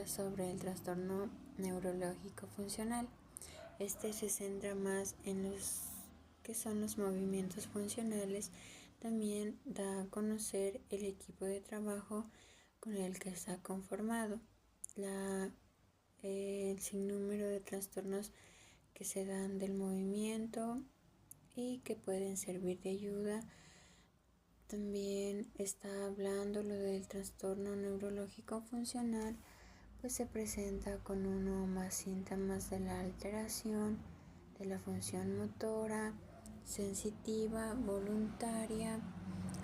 habla sobre el trastorno neurológico funcional. Este se centra más en los que son los movimientos funcionales. También da a conocer el equipo de trabajo con el que está conformado, el sinnúmero de trastornos que se dan del movimiento y que pueden servir de ayuda. También está hablando lo del trastorno neurológico funcional, pues se presenta con uno o más síntomas de la alteración de la función motora, sensitiva, voluntaria.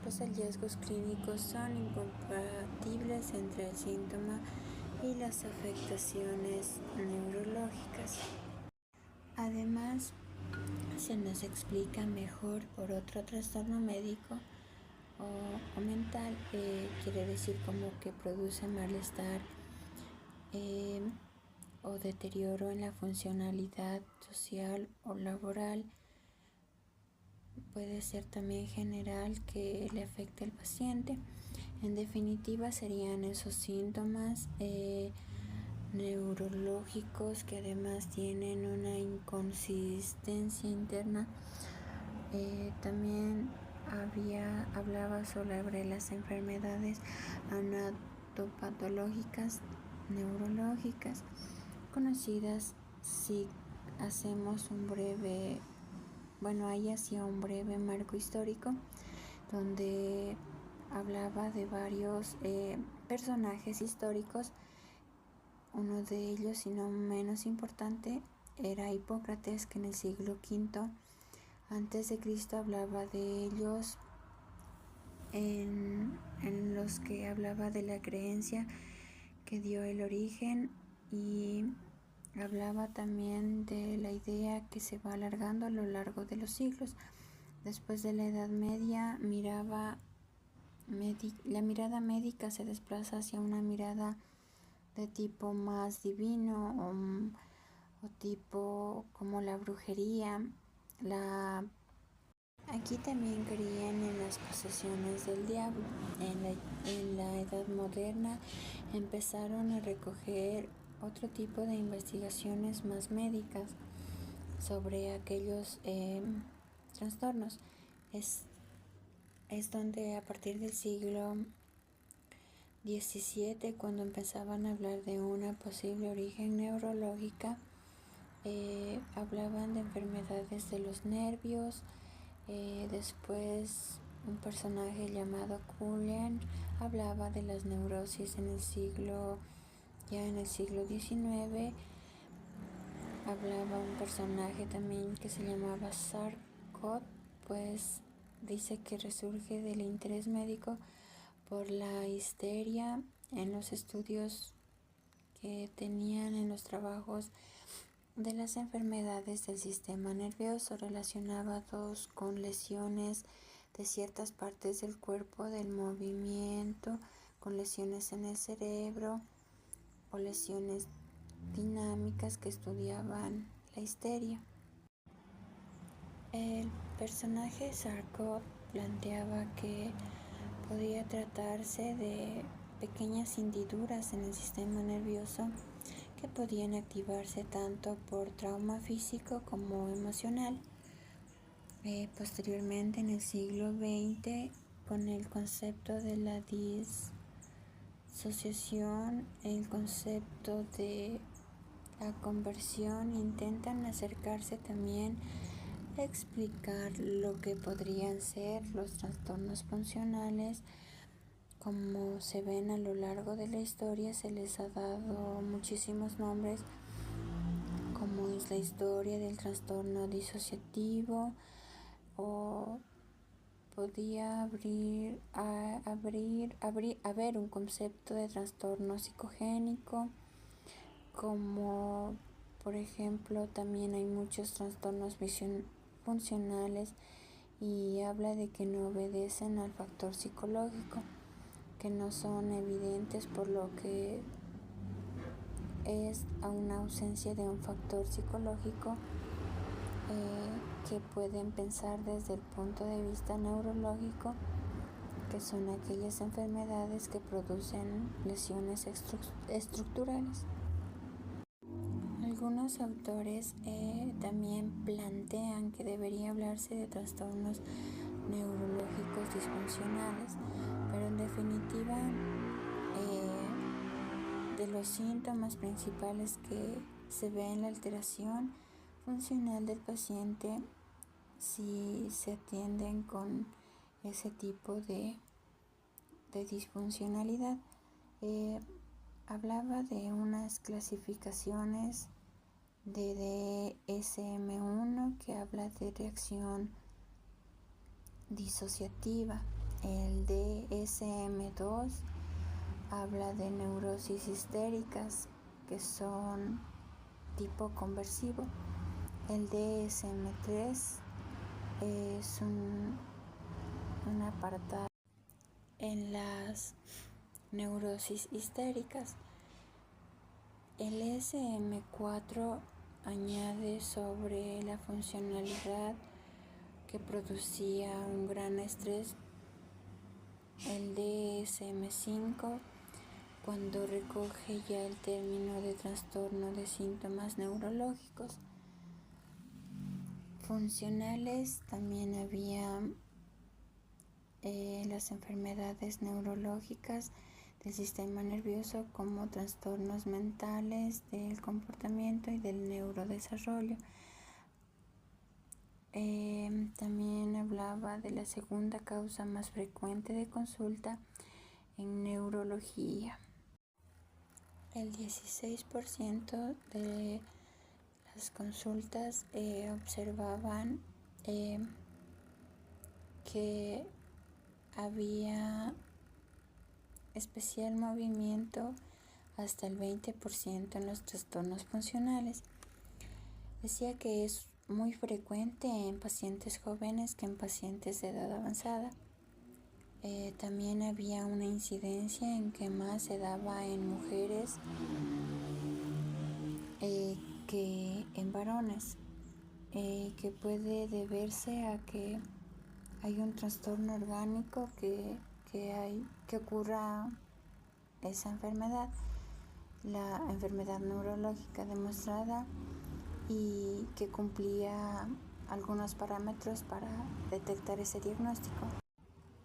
Los hallazgos clínicos son incompatibles entre el síntoma y las afectaciones neurológicas. Además, se nos explica mejor por otro trastorno médico o mental, quiere decir como que produce malestar o deterioro en la funcionalidad social o laboral. Puede ser también general que le afecte al paciente. En definitiva, serían esos síntomas neurológicos que además tienen una inconsistencia interna. También hablaba sobre las enfermedades anatopatológicas neurológicas conocidas. Si hacemos ahí hacía un breve marco histórico donde hablaba de varios personajes históricos. Uno de ellos, y no menos importante, era Hipócrates, que en el siglo V antes de Cristo hablaba de ellos en los que hablaba de la creencia que dio el origen, y hablaba también de la idea que se va alargando a lo largo de los siglos. Después de la Edad Media, la mirada médica se desplaza hacia una mirada de tipo más divino o tipo como la brujería. Aquí también creían en las posesiones del diablo. En la Edad Moderna empezaron a recoger otro tipo de investigaciones más médicas sobre aquellos trastornos. Es donde a partir del siglo XVII, cuando empezaban a hablar de una posible origen neurológica, hablaban de enfermedades de los nervios. Después un personaje llamado Cullen hablaba de las neurosis en el siglo XIX. Hablaba un personaje también que se llamaba Charcot, pues dice que resurge del interés médico por la histeria en los estudios que tenían en los trabajos de las enfermedades del sistema nervioso relacionados con lesiones de ciertas partes del cuerpo, del movimiento, con lesiones en el cerebro o lesiones dinámicas que estudiaban la histeria. El personaje Charcot planteaba que podía tratarse de pequeñas hendiduras en el sistema nervioso que podían activarse tanto por trauma físico como emocional. Posteriormente, en el siglo XX, con el concepto de la disociación, el concepto de la conversión, intentan acercarse también a explicar lo que podrían ser los trastornos funcionales. Como se ven a lo largo de la historia, se les ha dado muchísimos nombres, como es la historia del trastorno disociativo, o podía haber un concepto de trastorno psicogénico, como por ejemplo también hay muchos trastornos funcionales y habla de que no obedecen al factor psicológico, que no son evidentes, por lo que es a una ausencia de un factor psicológico que pueden pensar desde el punto de vista neurológico que son aquellas enfermedades que producen lesiones estructurales. Algunos autores también plantean que debería hablarse de trastornos neurológicos disfuncionales, pero en definitiva de los síntomas principales que se ve en la alteración funcional del paciente si se atienden con ese tipo de disfuncionalidad. Hablaba de unas clasificaciones de DSM-1 que habla de reacción disociativa. El DSM-2 habla de neurosis histéricas que son tipo conversivo. El DSM-3 es un apartado en las neurosis histéricas. El DSM-4 añade sobre la funcionalidad que producía un gran estrés. El DSM-5 cuando recoge ya el término de trastorno de síntomas neurológicos. Funcionales también había las enfermedades neurológicas del sistema nervioso como trastornos mentales del comportamiento y del neurodesarrollo. También hablaba de la segunda causa más frecuente de consulta en neurología. El 16% de las consultas observaban que había especial movimiento hasta el 20% en los trastornos funcionales. Decía que es muy frecuente en pacientes jóvenes que en pacientes de edad avanzada. También había una incidencia en que más se daba en mujeres que en varones, que puede deberse a que hay un trastorno orgánico que ocurra esa enfermedad, la enfermedad neurológica demostrada y que cumplía algunos parámetros para detectar ese diagnóstico.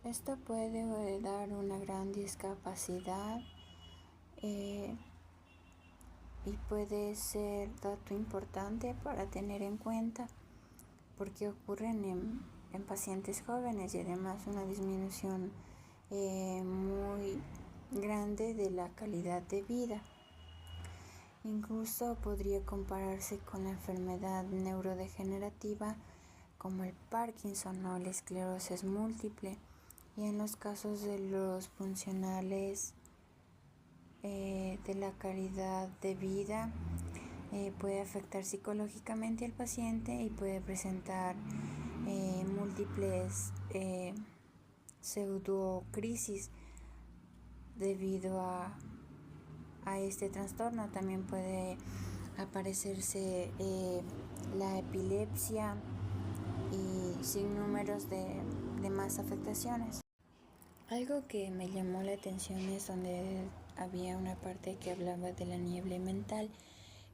Esto puede dar una gran discapacidad y puede ser dato importante para tener en cuenta porque ocurren en pacientes jóvenes y además una disminución muy grande de la calidad de vida. Incluso podría compararse con la enfermedad neurodegenerativa como el Parkinson o la esclerosis múltiple, y en los casos de los funcionales de la calidad de vida puede afectar psicológicamente al paciente y puede presentar múltiples pseudocrisis debido a este trastorno. También puede aparecerse la epilepsia y sin números de más afectaciones. Algo que me llamó la atención es donde había una parte que hablaba de la niebla mental,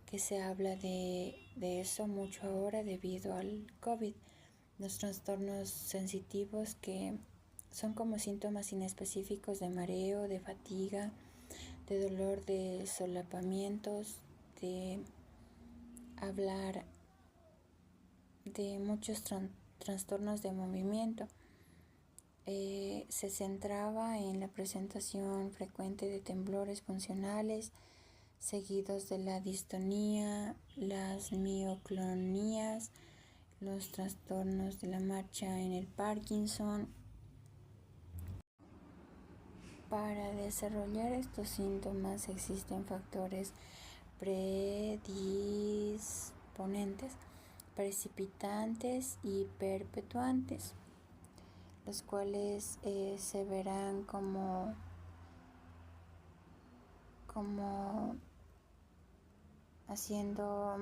que se habla de eso mucho ahora debido al COVID, los trastornos sensitivos que son como síntomas inespecíficos de mareo, de fatiga, de dolor, de solapamientos, de hablar, de muchos trastornos de movimiento. Se centraba en la presentación frecuente de temblores funcionales, seguidos de la distonía, las mioclonías, los trastornos de la marcha en el Parkinson. Para desarrollar estos síntomas existen factores predisponentes, precipitantes y perpetuantes, los cuales se verán como haciendo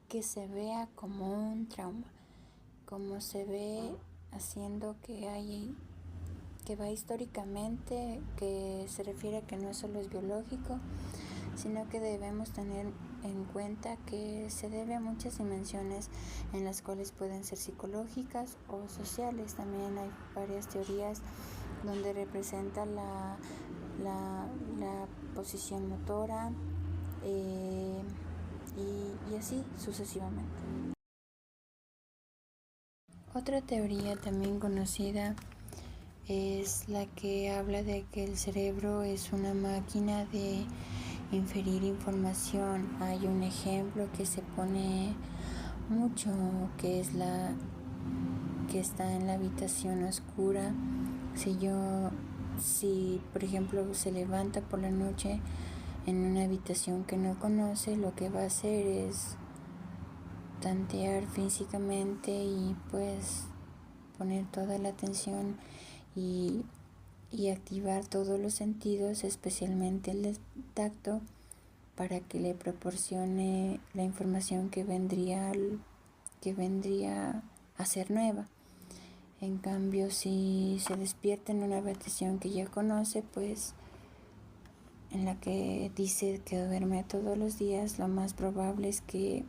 que se vea como un trauma, como se ve haciendo que va históricamente, que se refiere a que no solo es biológico, sino que debemos tener en cuenta que se debe a muchas dimensiones en las cuales pueden ser psicológicas o sociales. También hay varias teorías donde representa la posición motora y así sucesivamente. Otra teoría también conocida es la que habla de que el cerebro es una máquina de inferir información. Hay un ejemplo que se pone mucho, que es la que está en la habitación oscura. Si por ejemplo se levanta por la noche en una habitación que no conoce, lo que va a hacer es tantear físicamente y pues poner toda la atención y activar todos los sentidos, especialmente el tacto, para que le proporcione la información que vendría a ser nueva. En cambio, si se despierta en una habitación que ya conoce, pues en la que dice que duerme todos los días, lo más probable es que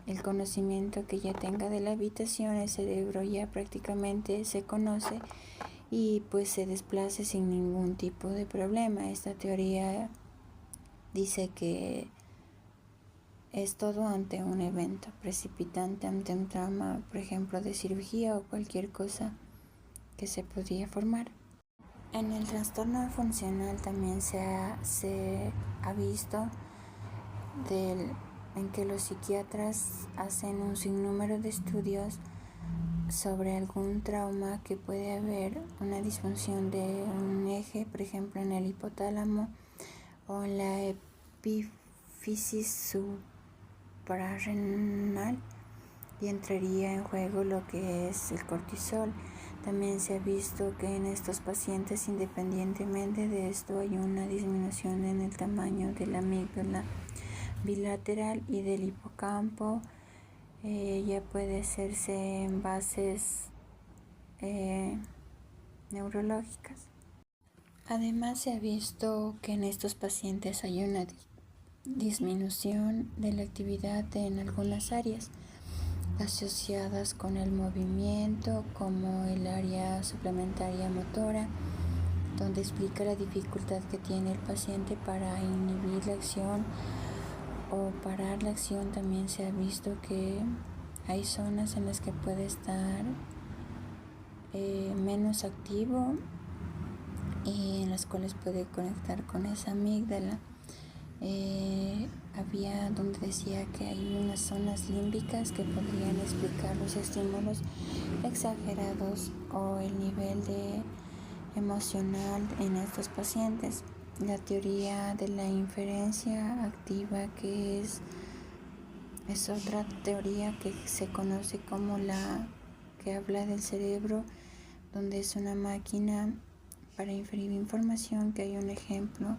el conocimiento que ya tenga de la habitación, el cerebro ya prácticamente se conoce y pues se desplace sin ningún tipo de problema. Esta teoría dice que es todo ante un evento precipitante, ante un trauma, por ejemplo, de cirugía o cualquier cosa que se podría formar. En el trastorno funcional también se ha visto en que los psiquiatras hacen un sinnúmero de estudios sobre algún trauma, que puede haber una disfunción de un eje, por ejemplo en el hipotálamo o en la epífisis suprarrenal, y entraría en juego lo que es el cortisol. También se ha visto que en estos pacientes, independientemente de esto, hay una disminución en el tamaño de la amígdala bilateral y del hipocampo. Ya puede hacerse en bases neurológicas. Además, se ha visto que en estos pacientes hay una disminución de la actividad en algunas áreas asociadas con el movimiento, como el área suplementaria motora, donde explica la dificultad que tiene el paciente para inhibir la acción o parar la acción. También se ha visto que hay zonas en las que puede estar menos activo y en las cuales puede conectar con esa amígdala. Había donde decía que hay unas zonas límbicas que podrían explicar los estímulos exagerados o el nivel de emocional en estos pacientes. La teoría de la inferencia activa, que es otra teoría que se conoce como la que habla del cerebro, donde es una máquina para inferir información, que hay un ejemplo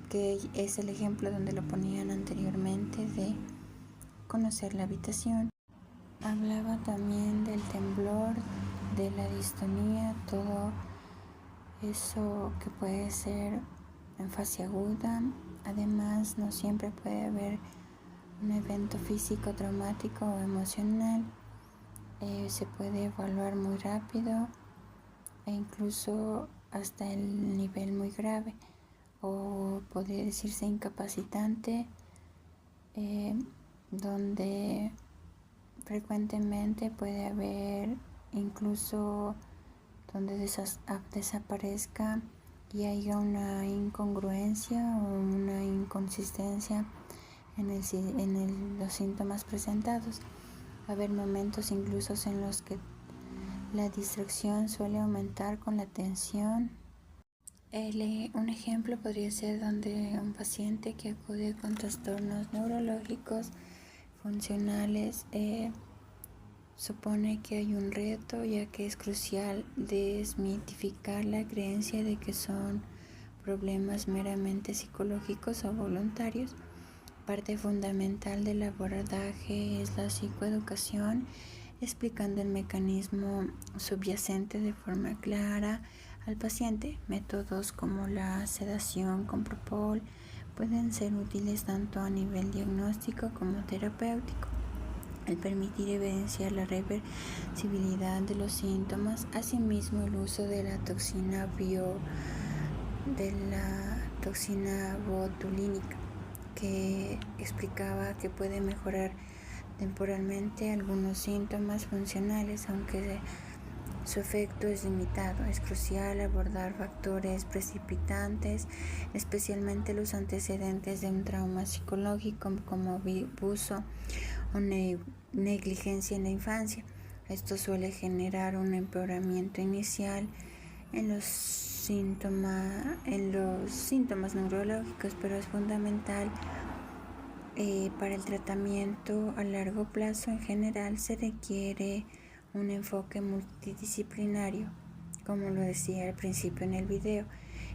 que es el ejemplo donde lo ponían anteriormente, de conocer la habitación. Hablaba también del temblor, de la distonía, todo eso que puede ser en fase aguda. Además, no siempre puede haber un evento físico traumático o emocional. Se puede evaluar muy rápido e incluso hasta el nivel muy grave, o podría decirse incapacitante, donde frecuentemente puede haber incluso donde desaparezca y haya una incongruencia o una inconsistencia en los síntomas presentados. Va a haber momentos incluso en los que la distracción suele aumentar con la tensión. Un ejemplo podría ser donde un paciente que acude con trastornos neurológicos funcionales supone que hay un reto, ya que es crucial desmitificar la creencia de que son problemas meramente psicológicos o voluntarios. Parte fundamental del abordaje es la psicoeducación, explicando el mecanismo subyacente de forma clara al paciente. Métodos como la sedación con propofol pueden ser útiles tanto a nivel diagnóstico como terapéutico, al permitir evidenciar la reversibilidad de los síntomas. Asimismo, el uso de la toxina botulínica, que explicaba que puede mejorar temporalmente algunos síntomas funcionales, aunque su efecto es limitado. Es crucial abordar factores precipitantes, especialmente los antecedentes de un trauma psicológico como abuso o negligencia en la infancia. Esto suele generar un empeoramiento inicial en los síntomas neurológicos, pero es fundamental para el tratamiento a largo plazo. En general se requiere un enfoque multidisciplinario, como lo decía al principio en el video.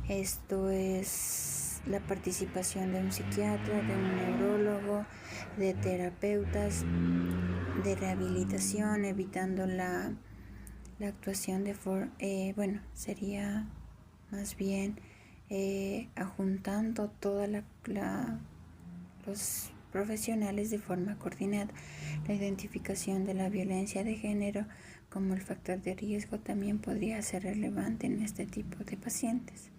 Esto es la participación de un psiquiatra, de un neurólogo, de terapeutas, de rehabilitación, evitando la actuación sería más bien ajuntando todos los profesionales de forma coordinada. La identificación de la violencia de género como el factor de riesgo también podría ser relevante en este tipo de pacientes.